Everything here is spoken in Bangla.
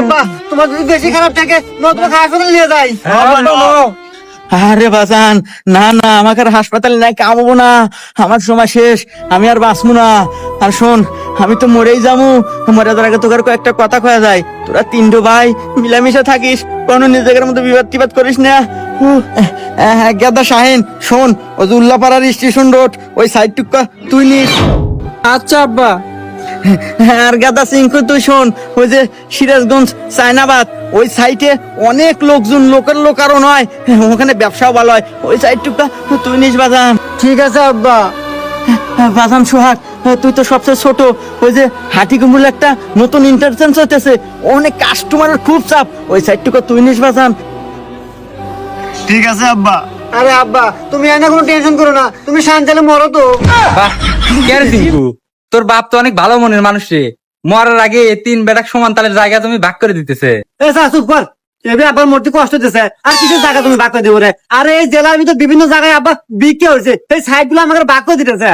আব্বা তোমার যদি বেশি খারাপ থাকে নতুন হাসপাতালে নিয়ে যাই। আরে বাজান, না না, আমাকে আর হাসপাতালে নাই কামবো না, আমার সময় শেষ, আমি আর বাঁচবো না। আর শোন, আমি তো মরেই যাবো, মরে যাওয়ার আগে তোকে কয়েকটা কথা কয়া যায়। তোরা তিনটো ভাই মিলামিশা থাকিস, কোনো নিজেদের মধ্যে বিবাদ টিবাদ করিস না। গেদা শাহিন, শোন, ওই যে উল্লাপাড়ার স্টেশন রোড ওই সাইড টুকা তুই নিস। আচ্ছা আব্বা। আর গাদা সিংকু তুই শোন, ওই যে সিরাজগঞ্জ চায়নাবাদ ওই সাইটে অনেক লোকজন, লোকের লোক আরো নয়, ওখানে ব্যবসাও ভালো হয়, ওই সাইডটুকটা তুই নিস বাজান। ঠিক আছে আব্বা। বাজান সোহাগ, তুই তো সবচেয়ে ছোট, ওই যে হাটিকুমুল একটা নতুন ইন্টারচেঞ্জ হইতেছে, অনেক কাস্টমারের খুব চাপ, ওই সাইডটুকু তুই নিস বাজান। ঠিক আছে আব্বা। আরে আব্বা তুমি এনে কোনো টেনশন করো না, তুমি শান্তালে মরো তো। বাহ, কে রে টিঙ্কু, তোর বাপ তো অনেক ভালো মনের মানুষ রে। মরার আগে তিন বেটাক সমান তালের জায়গা তুমি ভাগ করে দিতেছে। এ স্যার চুপ কর, এবার আব্বার মূর্তি কষ্ট দিতেছে, আর কিছু জায়গা তুমি বাক করে দেবো রে। আরে এই জেলার ভিতর বিভিন্ন জায়গায় আব্বা বিক্রি হয়েছে, সেই সাইড গুলো আমাকে বাক করে দিতেছে।